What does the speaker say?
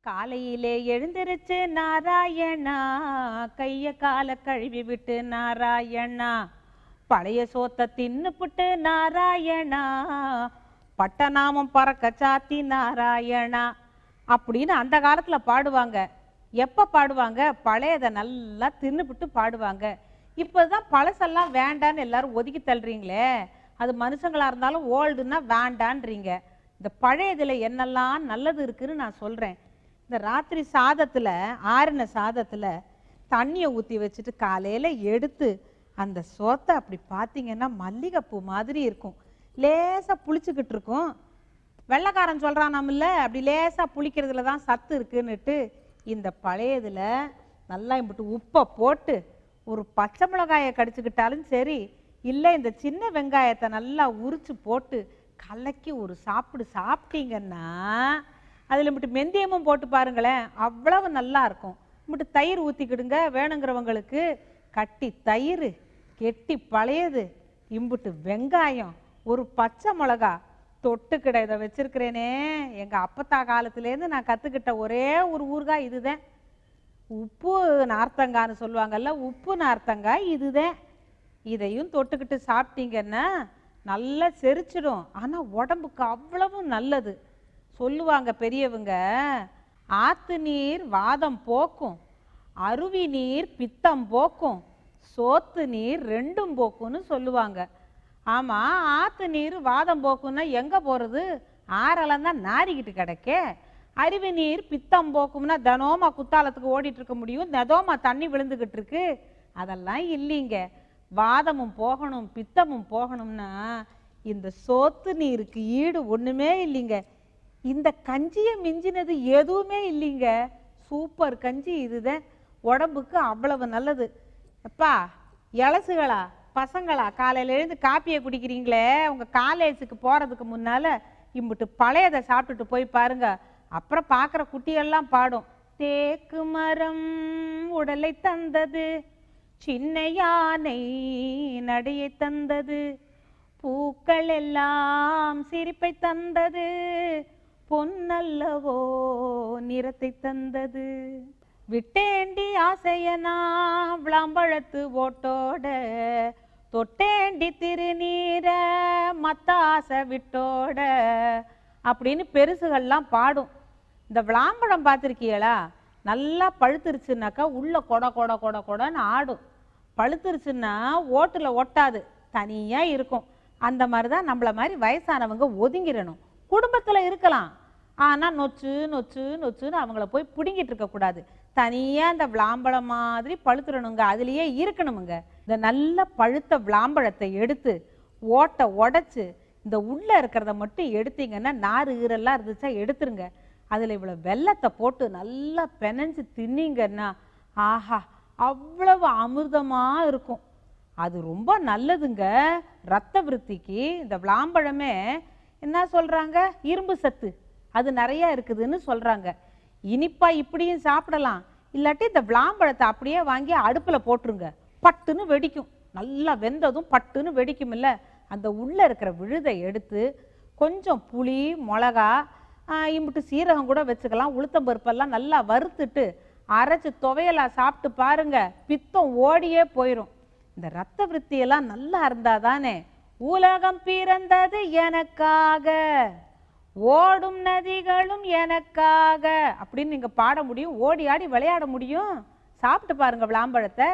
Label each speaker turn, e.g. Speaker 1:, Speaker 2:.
Speaker 1: காலையிலே எழுந்திருச்சு நாராயணா, கைய கால கழுவி விட்டு நாராயணா, பழைய சோத்த தின்னுப்புட்டு நாராயணா, பட்டநாமம் பறக்க சாத்தி நாராயணா அப்படின்னு அந்த காலத்துல பாடுவாங்க. எப்ப பாடுவாங்க? பழையதை நல்லா தின்னுப்புட்டு பாடுவாங்க. இப்பதான் பழசெல்லாம் வேண்டான்னு எல்லாரும் ஒதுக்கி தள்ளுறீங்களே, அது மனுஷங்களா இருந்தாலும் ஓல்டுன்னா வேண்டான்றீங்க. இந்த பழையதுல என்னெல்லாம் நல்லது இருக்குன்னு நான் சொல்றேன். இந்த ராத்திரி சாதத்துல, ஆறின சாதத்துல தண்ணியை ஊற்றி வச்சுட்டு காலையில எடுத்து அந்த சோத்தை அப்படி பார்த்தீங்கன்னா மல்லிகைப்பூ மாதிரி இருக்கும். லேசா புளிச்சுக்கிட்டு இருக்கும். வெள்ளைக்காரன் சொல்றான் நம்மள அப்படி லேசா புளிக்கிறதுல தான் சத்து இருக்குன்னுட்டு, இந்த பழையதுல நல்லா இப்படி உப்பை போட்டு ஒரு பச்சை மிளகாயை கடிச்சுக்கிட்டாலும் சரி, இல்லை இந்த சின்ன வெங்காயத்தை நல்லா உரிச்சு போட்டு கலக்கி ஒரு சாப்பிட்டீங்கன்னா, அதில் மட்டும் மெந்தியமும் போட்டு பாருங்களேன், அவ்வளவு நல்லா இருக்கும். மட்டும் தயிர் ஊற்றிக்கிடுங்க வேணுங்கிறவங்களுக்கு. கட்டி தயிர், கெட்டி பழையது, இம்புட்டு வெங்காயம், ஒரு பச்சை மிளகா தொட்டுக்கிட இதை வச்சிருக்கிறேனே. எங்கள் அப்பத்தா காலத்துலேருந்து நான் கற்றுக்கிட்ட ஒரே ஒரு ஊறுகாய் இதுதான். உப்பு நார்த்தங்கான்னு சொல்லுவாங்கல்ல, உப்பு நார்த்தங்காய் இதுதான். இதையும் தொட்டுக்கிட்டு சாப்பிட்டீங்கன்னா நல்லா செரிச்சிடும். ஆனால் உடம்புக்கு அவ்வளவு நல்லது. சொல்லுவாங்க பெரியவங்க, ஆத்து நீர் வாதம் போக்கும், அருவி நீர் பித்தம் போக்கும், சோத்து நீர் ரெண்டும் போக்கும்னு சொல்லுவாங்க. ஆமாம், ஆத்து நீர் வாதம் போக்குன்னா எங்கே போகிறது? ஆறெல்லாம் தான் நாரிக்கிட்டு கிடக்கே. அருவி நீர் பித்தம் போக்கும்னா தினோமா குத்தாலத்துக்கு ஓடிட்டு இருக்க முடியும், தினோமா தண்ணி விழுந்துக்கிட்டு இருக்கு. அதெல்லாம் இல்லைங்க. வாதமும் போகணும் பித்தமும் போகணும்னா இந்த சோத்து நீருக்கு ஈடு ஒன்றுமே இல்லைங்க. இந்த கஞ்சியை மிஞ்சினது எதுவுமே இல்லைங்க. சூப்பர் கஞ்சி இதுதான். உடம்புக்கு அவ்வளவு நல்லது. அப்பா இலசுகளா பசங்களா, காலையில் எழுந்து காப்பியை குடிக்கிறீங்களே, உங்கள் காலேஜுக்கு போகிறதுக்கு முன்னால் இம்புட்டு பழையதை சாப்பிட்டுட்டு போய் பாருங்க. அப்புறம் பார்க்குற குட்டியெல்லாம் பாடும், தேக்கு மரம் உடலை தந்தது, சின்ன யானை நடையை தந்தது, பூக்கள் எல்லாம் சிரிப்பை தந்தது, பொன்னல்லவோ நிறத்தை தந்தது, விட்டேண்டி ஆசையனா விளாம்பழத்து ஓட்டோட, தொட்டேண்டி திருநீர மத்த ஆசை விட்டோட அப்படின்னு பெருசுகள்லாம் பாடும். இந்த விளாம்பழம் பார்த்துருக்கீங்களா? நல்லா பழுத்துருச்சுனாக்கா உள்ள கொட கொட கொட கொடன்னு ஆடும். பழுத்துருச்சுன்னா ஓட்டில் ஒட்டாது, தனியாக இருக்கும். அந்த மாதிரி தான் நம்மளை மாதிரி வயசானவங்க ஒதுங்கிடணும். குடும்பத்தில் இருக்கலாம், ஆனால் நொச்சு நொச்சு நொச்சுன்னு அவங்கள போய் பிடுங்கிட்டு இருக்கக்கூடாது. தனியாக இந்த விளாம்பழம் மாதிரி பழுத்துடணுங்க, அதுலேயே இருக்கணுமுங்க. இந்த நல்ல பழுத்த விளாம்பழத்தை எடுத்து ஓட்டை உடச்சி இந்த உள்ளே இருக்கிறத மட்டும் எடுத்தீங்கன்னா, நாறு ஈரெல்லாம் இருந்துச்சா எடுத்துருங்க. அதில் இவ்வளோ வெல்லத்தை போட்டு நல்லா பெனஞ்சு தின்னீங்கன்னா ஆஹா அவ்வளவு அமிர்தமாக இருக்கும். அது ரொம்ப நல்லதுங்க ரத்த விருத்திக்கு. இந்த விளாம்பழமே என்ன சொல்கிறாங்க, இரும்பு சத்து அது நிறையா இருக்குதுன்னு சொல்கிறாங்க. இனிப்பா இப்படியும் சாப்பிடலாம். இல்லாட்டி இந்த விளாம்பழத்தை அப்படியே வாங்கி அடுப்பில் போட்டுருங்க, பட்டுன்னு வெடிக்கும். நல்லா வெந்ததும் பட்டுன்னு வெடிக்கும் இல்லை. அந்த உள்ளே இருக்கிற விழுதை எடுத்து கொஞ்சம் புளி மிளகா இம்பிட்டு சீரகம் கூட வச்சுக்கலாம், உளுத்தம்பருப்பெல்லாம் நல்லா வறுத்துட்டு அரைச்சி துவையலாக சாப்பிட்டு பாருங்க, பித்தம் ஓடியே போயிடும். இந்த ரத்த விருத்தியெல்லாம் நல்லா இருந்தால் தானே உலகம் பிறந்தது எனக்காக, ஓடும் நதிகளும் எனக்காக அப்படின்னு நீங்கள் பாட முடியும், ஓடி ஆடி விளையாட முடியும். சாப்பிட்டு பாருங்க விளாம்பழத்தை.